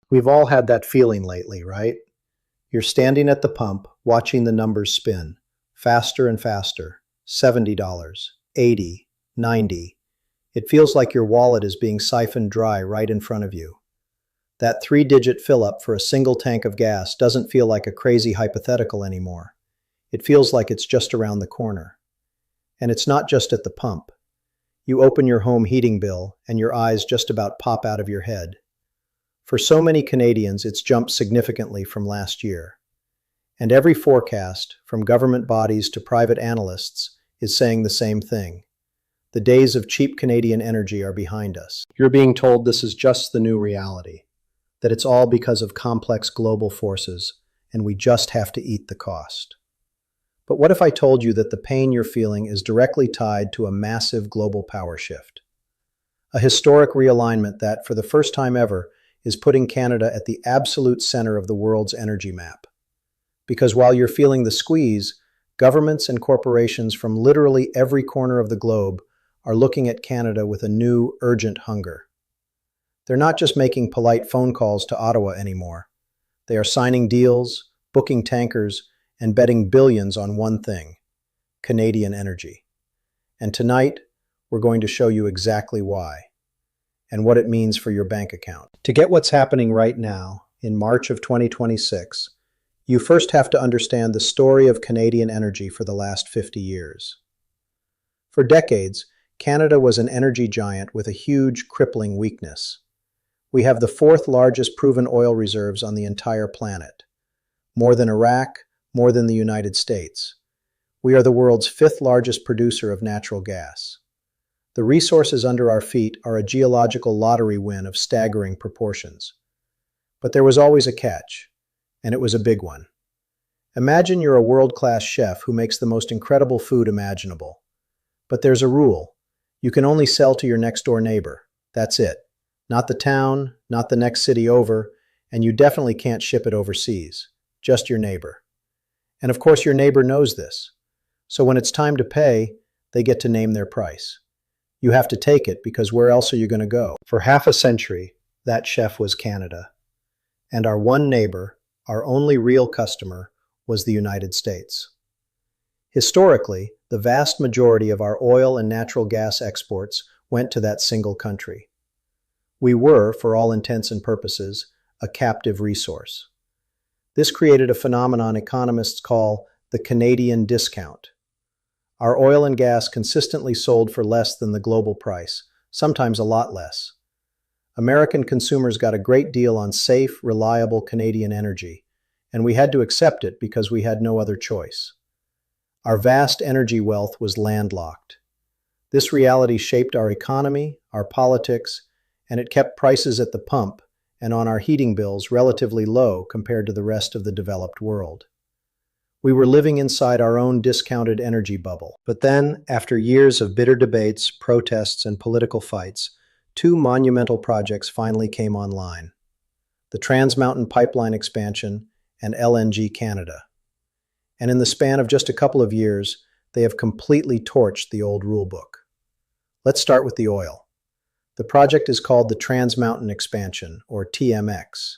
We've all had that feeling lately, right? You're standing at the pump, watching the numbers spin, faster and faster. $70, 80, 90. It feels like your wallet is being siphoned dry right in front of you. That three-digit fill-up for a single tank of gas doesn't feel like a crazy hypothetical anymore. It feels like it's just around the corner. And it's not just at the pump. You open your home heating bill, and your eyes just about pop out of your head. For so many Canadians, it's jumped significantly from last year. And every forecast, from government bodies to private analysts, is saying the same thing. The days of cheap Canadian energy are behind us. You're being told this is just the new reality, that it's all because of complex global forces, and we just have to eat the cost. But what if I told you that the pain you're feeling is directly tied to a massive global power shift? A historic realignment that, for the first time ever, is putting Canada at the absolute center of the world's energy map. Because while you're feeling the squeeze, governments and corporations from literally every corner of the globe are looking at Canada with a new, urgent hunger. They're not just making polite phone calls to Ottawa anymore. They are signing deals, booking tankers, and betting billions on one thing: Canadian energy. And tonight, we're going to show you exactly why, and what it means for your bank account. To get what's happening right now, in March of 2026, you first have to understand the story of Canadian energy for the last 50 years. For decades, Canada was an energy giant with a huge, crippling weakness. We have the fourth largest proven oil reserves on the entire planet. More than Iraq, more than the United States. We are the world's fifth largest producer of natural gas. The resources under our feet are a geological lottery win of staggering proportions. But there was always a catch, and it was a big one. Imagine you're a world-class chef who makes the most incredible food imaginable. But there's a rule. You can only sell to your next-door neighbor. That's it. Not the town, not the next city over, and you definitely can't ship it overseas. Just your neighbor. And of course your neighbor knows this. So when it's time to pay, they get to name their price. You have to take it because where else are you going to go? For half a century, that chef was Canada. And our one neighbor, our only real customer, was the United States. Historically, the vast majority of our oil and natural gas exports went to that single country. We were, for all intents and purposes, a captive resource. This created a phenomenon economists call the Canadian discount. Our oil and gas consistently sold for less than the global price, sometimes a lot less. American consumers got a great deal on safe, reliable Canadian energy, and we had to accept it because we had no other choice. Our vast energy wealth was landlocked. This reality shaped our economy, our politics, and it kept prices at the pump and on our heating bills relatively low compared to the rest of the developed world. We were living inside our own discounted energy bubble. But then, after years of bitter debates, protests, and political fights, two monumental projects finally came online: the Trans Mountain Pipeline expansion and LNG Canada. And in the span of just a couple of years, they have completely torched the old rulebook. Let's start with the oil. The project is called the Trans Mountain Expansion, or TMX.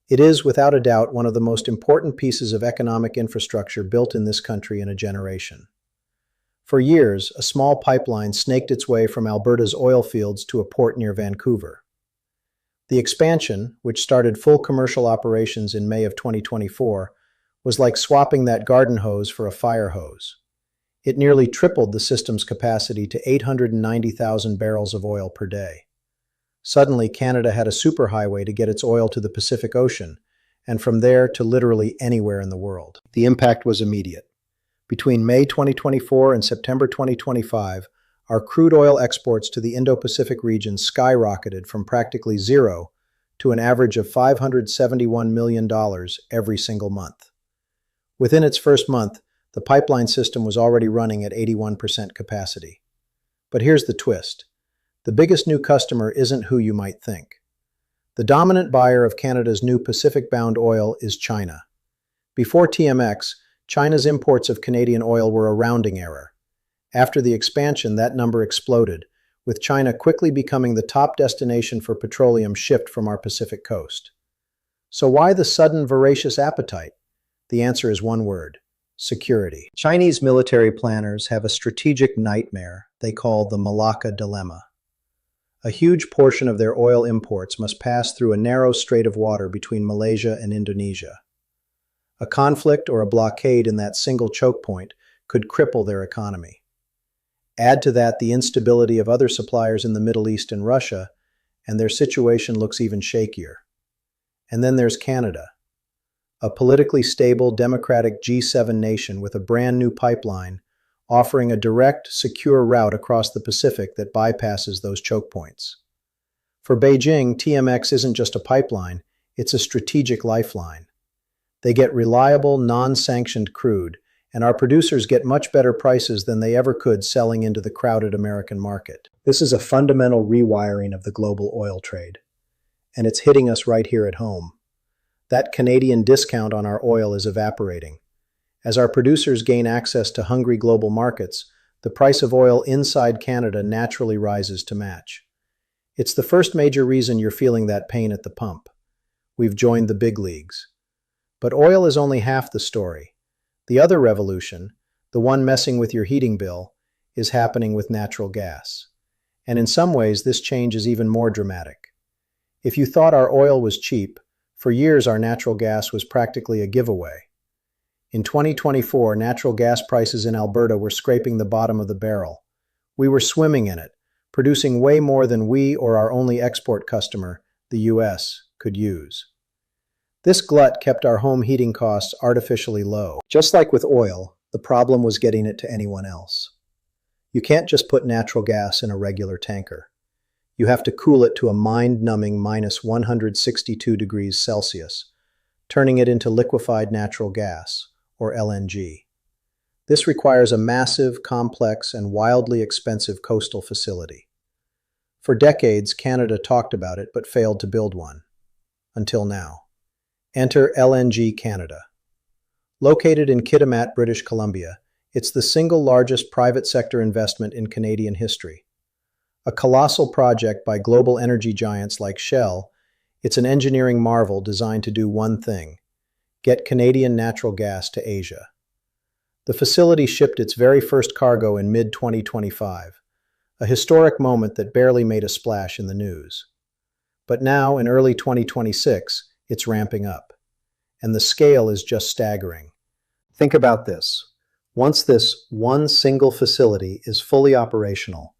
It is, without a doubt, one of the most important pieces of economic infrastructure built in this country in a generation. For years, a small pipeline snaked its way from Alberta's oil fields to a port near Vancouver. The expansion, which started full commercial operations in May of 2024, was like swapping that garden hose for a fire hose. It nearly tripled the system's capacity to 890,000 barrels of oil per day. Suddenly, Canada had a superhighway to get its oil to the Pacific Ocean, and from there to literally anywhere in the world. The impact was immediate. Between May 2024 and September 2025, our crude oil exports to the Indo-Pacific region skyrocketed from practically zero to an average of $571 million every single month. Within its first month, the pipeline system was already running at 81% capacity. But here's the twist. The biggest new customer isn't who you might think. The dominant buyer of Canada's new Pacific-bound oil is China. Before TMX, China's imports of Canadian oil were a rounding error. After the expansion, that number exploded, with China quickly becoming the top destination for petroleum shipped from our Pacific coast. So why the sudden voracious appetite? The answer is one word: security. Chinese military planners have a strategic nightmare they call the Malacca Dilemma. A huge portion of their oil imports must pass through a narrow strait of water between Malaysia and Indonesia. A conflict or a blockade in that single choke point could cripple their economy. Add to that the instability of other suppliers in the Middle East and Russia, and their situation looks even shakier. And then there's Canada, a politically stable, democratic G7 nation with a brand new pipeline offering a direct, secure route across the Pacific that bypasses those choke points. For Beijing, TMX isn't just a pipeline, it's a strategic lifeline. They get reliable, non-sanctioned crude, and our producers get much better prices than they ever could selling into the crowded American market. This is a fundamental rewiring of the global oil trade, and it's hitting us right here at home. That Canadian discount on our oil is evaporating. As our producers gain access to hungry global markets, the price of oil inside Canada naturally rises to match. It's the first major reason you're feeling that pain at the pump. We've joined the big leagues. But oil is only half the story. The other revolution, the one messing with your heating bill, is happening with natural gas. And in some ways, this change is even more dramatic. If you thought our oil was cheap, for years our natural gas was practically a giveaway. In 2024, natural gas prices in Alberta were scraping the bottom of the barrel. We were swimming in it, producing way more than we or our only export customer, the US, could use. This glut kept our home heating costs artificially low. Just like with oil, the problem was getting it to anyone else. You can't just put natural gas in a regular tanker. You have to cool it to a mind-numbing minus 162 degrees Celsius, turning it into liquefied natural gas, or LNG. This requires a massive, complex, and wildly expensive coastal facility. For decades, Canada talked about it but failed to build one. Until now. Enter LNG Canada. Located in Kitimat, British Columbia, it's the single largest private sector investment in Canadian history. A colossal project by global energy giants like Shell, it's an engineering marvel designed to do one thing: get Canadian natural gas to Asia. The facility shipped its very first cargo in mid-2025, a historic moment that barely made a splash in the news. But now, in early 2026, it's ramping up. And the scale is just staggering. Think about this. Once this one single facility is fully operational,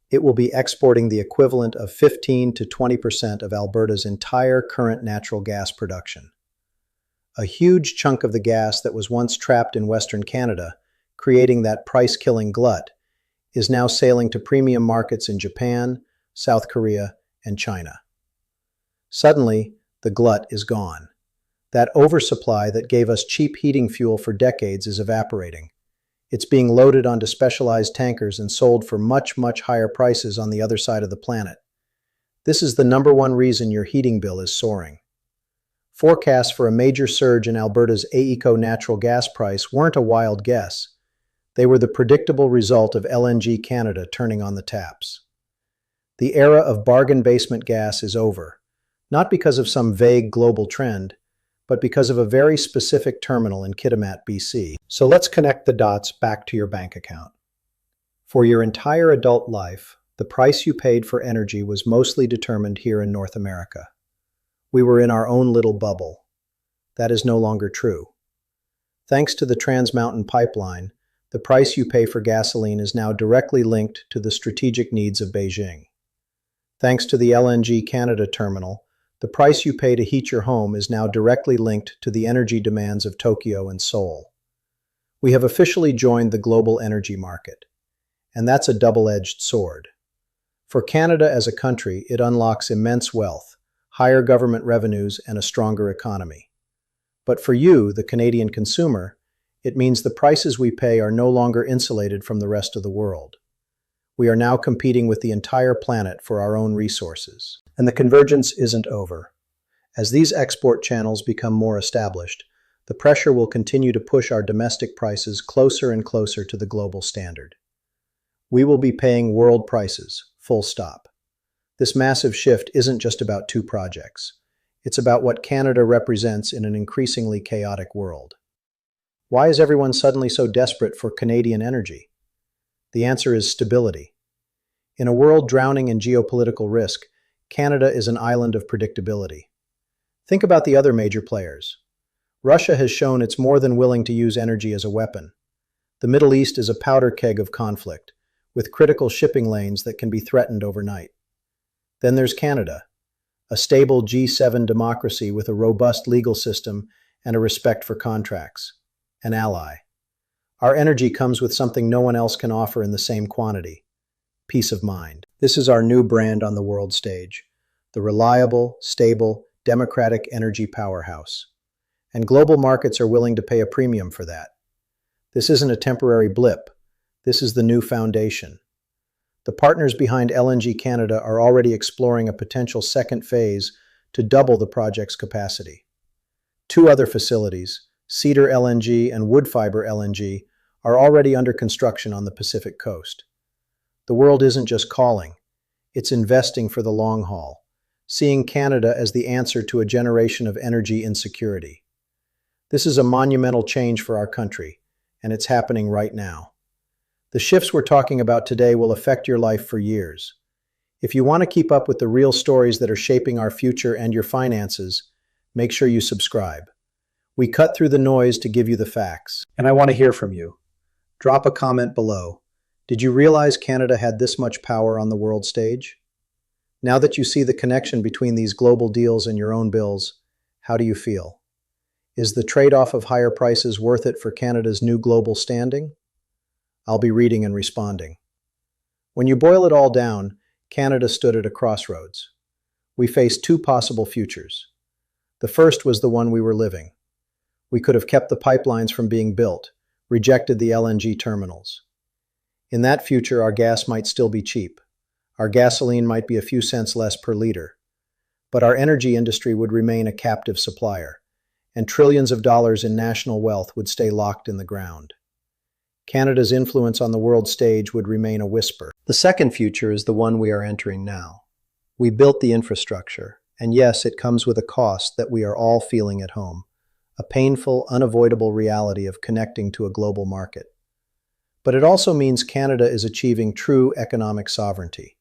it will be exporting the equivalent of 15 to 20% of Alberta's entire current natural gas production. A huge chunk of the gas that was once trapped in Western Canada, creating that price-killing glut, is now sailing to premium markets in Japan, South Korea, and China. Suddenly, the glut is gone. That oversupply that gave us cheap heating fuel for decades is evaporating. It's being loaded onto specialized tankers and sold for much, much higher prices on the other side of the planet. This is the #1 reason your heating bill is soaring. Forecasts for a major surge in Alberta's AECO natural gas price weren't a wild guess. They were the predictable result of LNG Canada turning on the taps. The era of bargain basement gas is over, not because of some vague global trend, but because of a very specific terminal in Kitimat, BC. So let's connect the dots back to your bank account. For your entire adult life, the price you paid for energy was mostly determined here in North America. We were in our own little bubble. That is no longer true. Thanks to the Trans Mountain Pipeline, the price you pay for gasoline is now directly linked to the strategic needs of Beijing. Thanks to the LNG Canada terminal, the price you pay to heat your home is now directly linked to the energy demands of Tokyo and Seoul. We have officially joined the global energy market, and that's a double-edged sword. For Canada as a country, it unlocks immense wealth, higher government revenues, and a stronger economy. But for you, the Canadian consumer, it means the prices we pay are no longer insulated from the rest of the world. We are now competing with the entire planet for our own resources. And the convergence isn't over. As these export channels become more established, the pressure will continue to push our domestic prices closer and closer to the global standard. We will be paying world prices, full stop. This massive shift isn't just about two projects. It's about what Canada represents in an increasingly chaotic world. Why is everyone suddenly so desperate for Canadian energy? The answer is stability. In a world drowning in geopolitical risk, Canada is an island of predictability. Think about the other major players. Russia has shown it's more than willing to use energy as a weapon. The Middle East is a powder keg of conflict, with critical shipping lanes that can be threatened overnight. Then there's Canada, a stable G7 democracy with a robust legal system and a respect for contracts. An ally. Our energy comes with something no one else can offer in the same quantity: peace of mind. This is our new brand on the world stage, the reliable, stable, democratic energy powerhouse. And global markets are willing to pay a premium for that. This isn't a temporary blip. This is the new foundation. The partners behind LNG Canada are already exploring a potential second phase to double the project's capacity. Two other facilities, Cedar LNG and Woodfibre LNG, are already under construction on the Pacific coast. The world isn't just calling, it's investing for the long haul, seeing Canada as the answer to a generation of energy insecurity. This is a monumental change for our country, and it's happening right now. The shifts we're talking about today will affect your life for years. If you want to keep up with the real stories that are shaping our future and your finances, make sure you subscribe. We cut through the noise to give you the facts. And I want to hear from you. Drop a comment below. Did you realize Canada had this much power on the world stage? Now that you see the connection between these global deals and your own bills, how do you feel? Is the trade-off of higher prices worth it for Canada's new global standing? I'll be reading and responding. When you boil it all down, Canada stood at a crossroads. We faced two possible futures. The first was the one we were living. We could have kept the pipelines from being built, rejected the LNG terminals. In that future, our gas might still be cheap. Our gasoline might be a few cents less per liter. But our energy industry would remain a captive supplier, and trillions of dollars in national wealth would stay locked in the ground. Canada's influence on the world stage would remain a whisper. The second future is the one we are entering now. We built the infrastructure, and yes, it comes with a cost that we are all feeling at home, a painful, unavoidable reality of connecting to a global market. But it also means Canada is achieving true economic sovereignty.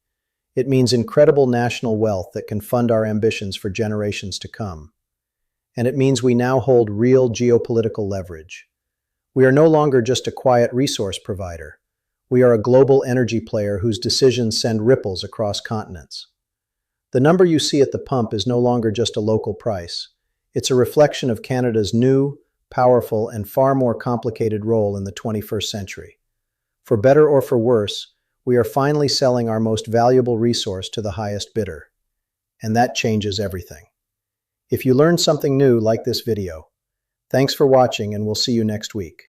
It means incredible national wealth that can fund our ambitions for generations to come. And it means we now hold real geopolitical leverage. We are no longer just a quiet resource provider. We are a global energy player whose decisions send ripples across continents. The number you see at the pump is no longer just a local price. It's a reflection of Canada's new, powerful, and far more complicated role in the 21st century. For better or for worse, we are finally selling our most valuable resource to the highest bidder. And that changes everything. If you learned something new, like this video. Thanks for watching, and we'll see you next week.